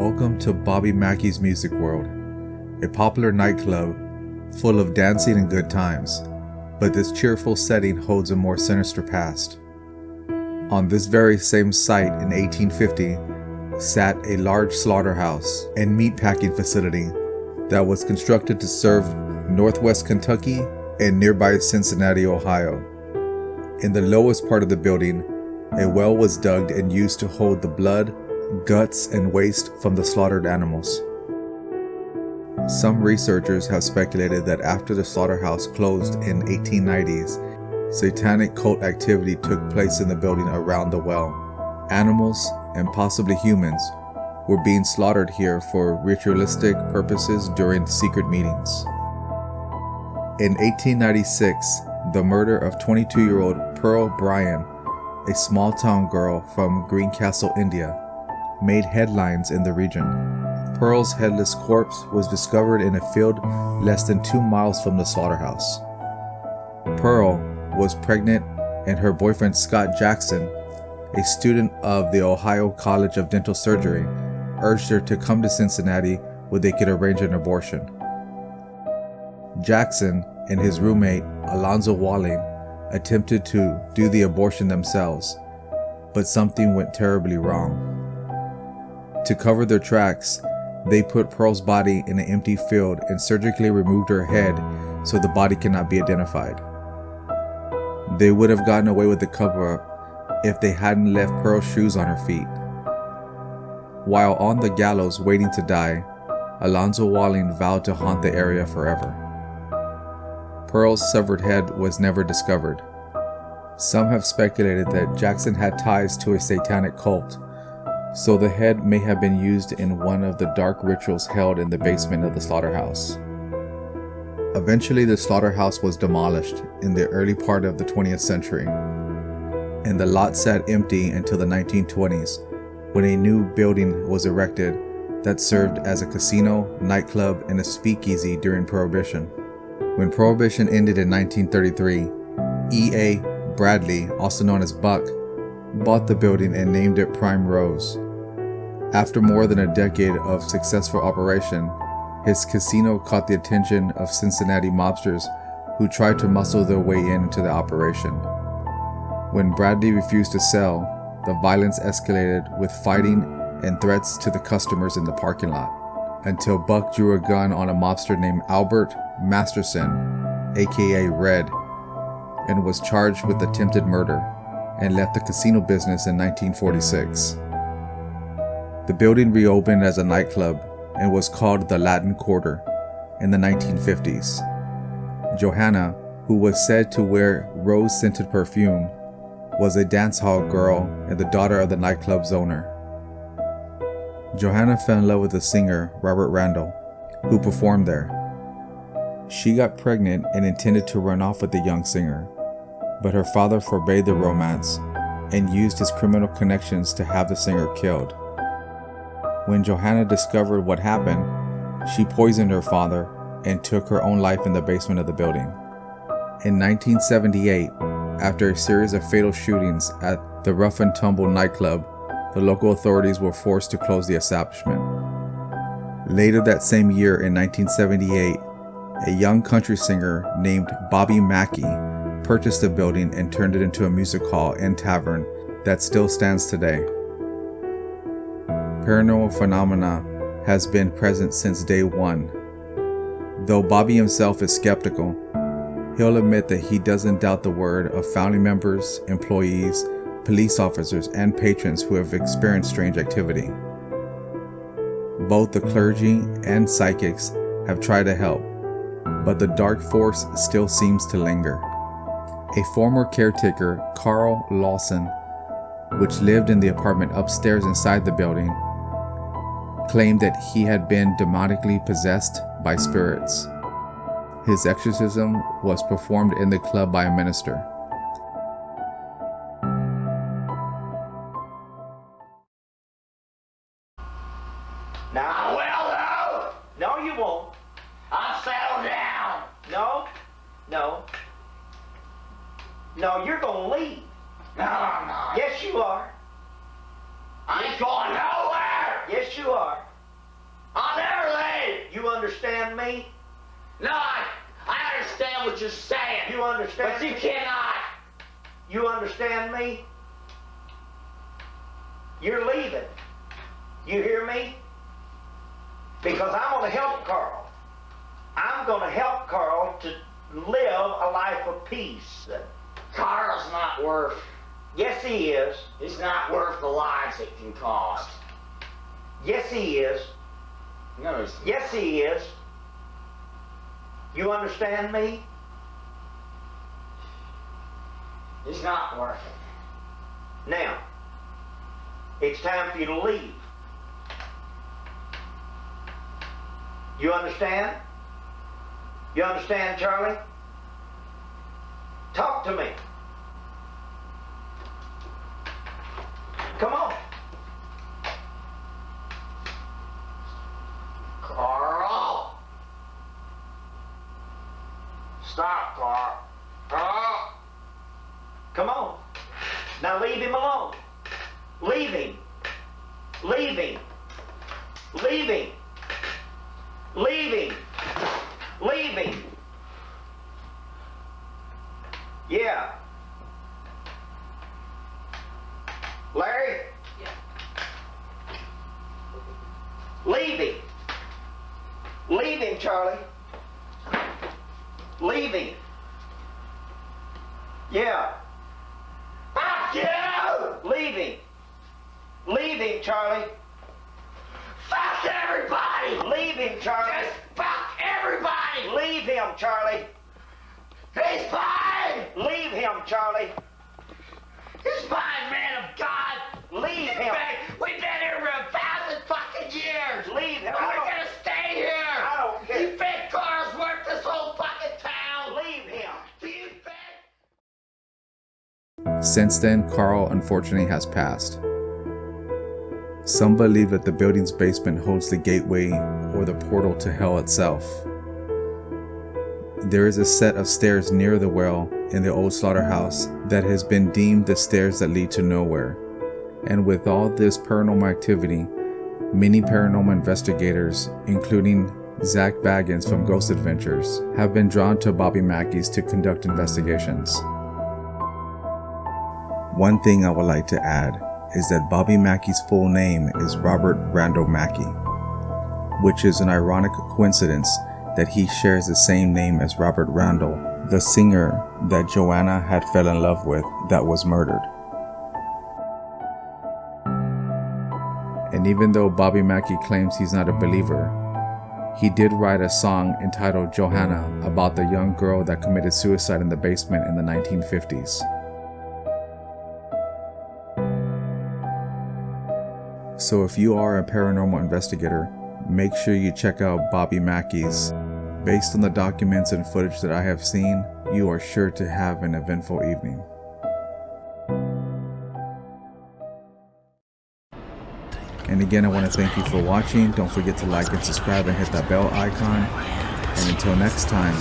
Welcome to Bobby Mackey's Music World, a popular nightclub full of dancing and good times, but this cheerful setting holds a more sinister past. On this very same site in 1850 sat a large slaughterhouse and meatpacking facility that was constructed to serve northwest Kentucky and nearby Cincinnati, Ohio. In the lowest part of the building, a well was dug and used to hold the blood, guts, and waste from the slaughtered animals. Some researchers have speculated that after the slaughterhouse closed in 1890s, satanic cult activity took place in the building around the well. Animals, and possibly humans, were being slaughtered here for ritualistic purposes during secret meetings. In 1896, the murder of 22-year-old Pearl Bryan, a small-town girl from Greencastle, India, made headlines in the region. Pearl's headless corpse was discovered in a field less than 2 miles from the slaughterhouse. Pearl was pregnant, and her boyfriend Scott Jackson, a student of the Ohio College of Dental Surgery, urged her to come to Cincinnati where they could arrange an abortion. Jackson and his roommate Alonzo Walling attempted to do the abortion themselves, but something went terribly wrong. To cover their tracks, they put Pearl's body in an empty field and surgically removed her head so the body cannot be identified. They would have gotten away with the cover-up if they hadn't left Pearl's shoes on her feet. While on the gallows waiting to die, Alonzo Walling vowed to haunt the area forever. Pearl's severed head was never discovered. Some have speculated that Jackson had ties to a satanic cult, so the head may have been used in one of the dark rituals held in the basement of the slaughterhouse. Eventually, the slaughterhouse was demolished in the early part of the 20th century, and the lot sat empty until the 1920s, when a new building was erected that served as a casino, nightclub, and a speakeasy during Prohibition. When Prohibition ended in 1933, E.A. Bradley, also known as Buck, bought the building and named it Prime Rose. After more than a decade of successful operation, his casino caught the attention of Cincinnati mobsters who tried to muscle their way into the operation. When Bradley refused to sell, the violence escalated with fighting and threats to the customers in the parking lot, until Buck drew a gun on a mobster named Albert Masterson, aka Red, and was charged with attempted murder, and left the casino business in 1946. The building reopened as a nightclub and was called the Latin Quarter in the 1950s. Johanna, who was said to wear rose-scented perfume, was a dance hall girl and the daughter of the nightclub's owner. Johanna fell in love with the singer Robert Randall, who performed there. She got pregnant and intended to run off with the young singer, but her father forbade the romance and used his criminal connections to have the singer killed. When Johanna discovered what happened, she poisoned her father and took her own life in the basement of the building. In 1978, after a series of fatal shootings at the Rough and Tumble nightclub, the local authorities were forced to close the establishment. Later that same year in 1978, a young country singer named Bobby Mackey purchased the building and turned it into a music hall and tavern that still stands today. Paranormal phenomena has been present since day one. Though Bobby himself is skeptical, he'll admit that he doesn't doubt the word of family members, employees, police officers, and patrons who have experienced strange activity. Both the clergy and psychics have tried to help, but the dark force still seems to linger. A former caretaker, Carl Lawson, which lived in the apartment upstairs inside the building, claimed that he had been demonically possessed by spirits. His exorcism was performed in the club by a minister. Now, I will, though. No, you won't. I'll settle down. No. No, you're gonna leave. No, I'm not. Yes, you are. I ain't going nowhere. Yes, you are. I'll never leave. You understand me? No, I understand what you're saying. You understand? But you cannot. You understand me? You're leaving. You hear me? Because I'm going to help Carl. I'm going to help Carl to live a life of peace. Carl's not worth. Yes, he is. He's not worth the lives it can cost. Yes, he is. No, he's not. Yes, he is. You understand me? He's not worth it. Now, it's time for you to leave. You understand? You understand, Charlie? Talk to me. Come on. Carl. Stop, Carl. Carl. Come on. Now leave him alone. Leave him. Leave him. Leave him. Leave him. Leave him. Yeah. Larry? Yeah. Leave him. Leave him, Charlie. Leave him. Yeah. Fuck you! Leave him. Leave him, Charlie. Fuck everybody! Leave him, Charlie. Just fuck everybody! Leave him, Charlie. He's fine! Leave him, Charlie. He's fine, man of God. Leave him. We've been here for 1,000 fucking years. Leave him. We're gonna stay here. I don't care. You think Carl's worth this whole fucking town? Leave him. Do you think? Since then, Carl unfortunately has passed. Some believe that the building's basement holds the gateway or the portal to hell itself. There is a set of stairs near the well in the old slaughterhouse that has been deemed the stairs that lead to nowhere. And with all this paranormal activity, many paranormal investigators, including Zach Baggins from Ghost Adventures, have been drawn to Bobby Mackey's to conduct investigations. One thing I would like to add is that Bobby Mackey's full name is Robert Randall Mackey, which is an ironic coincidence that he shares the same name as Robert Randall, the singer that Johanna had fell in love with that was murdered. And even though Bobby Mackey claims he's not a believer, he did write a song entitled Johanna about the young girl that committed suicide in the basement in the 1950s. So if you are a paranormal investigator, make sure you check out Bobby Mackey's. Based on the documents and footage that I have seen, you are sure to have an eventful evening. And again, I want to thank you for watching. Don't forget to like and subscribe and hit that bell icon. And until next time,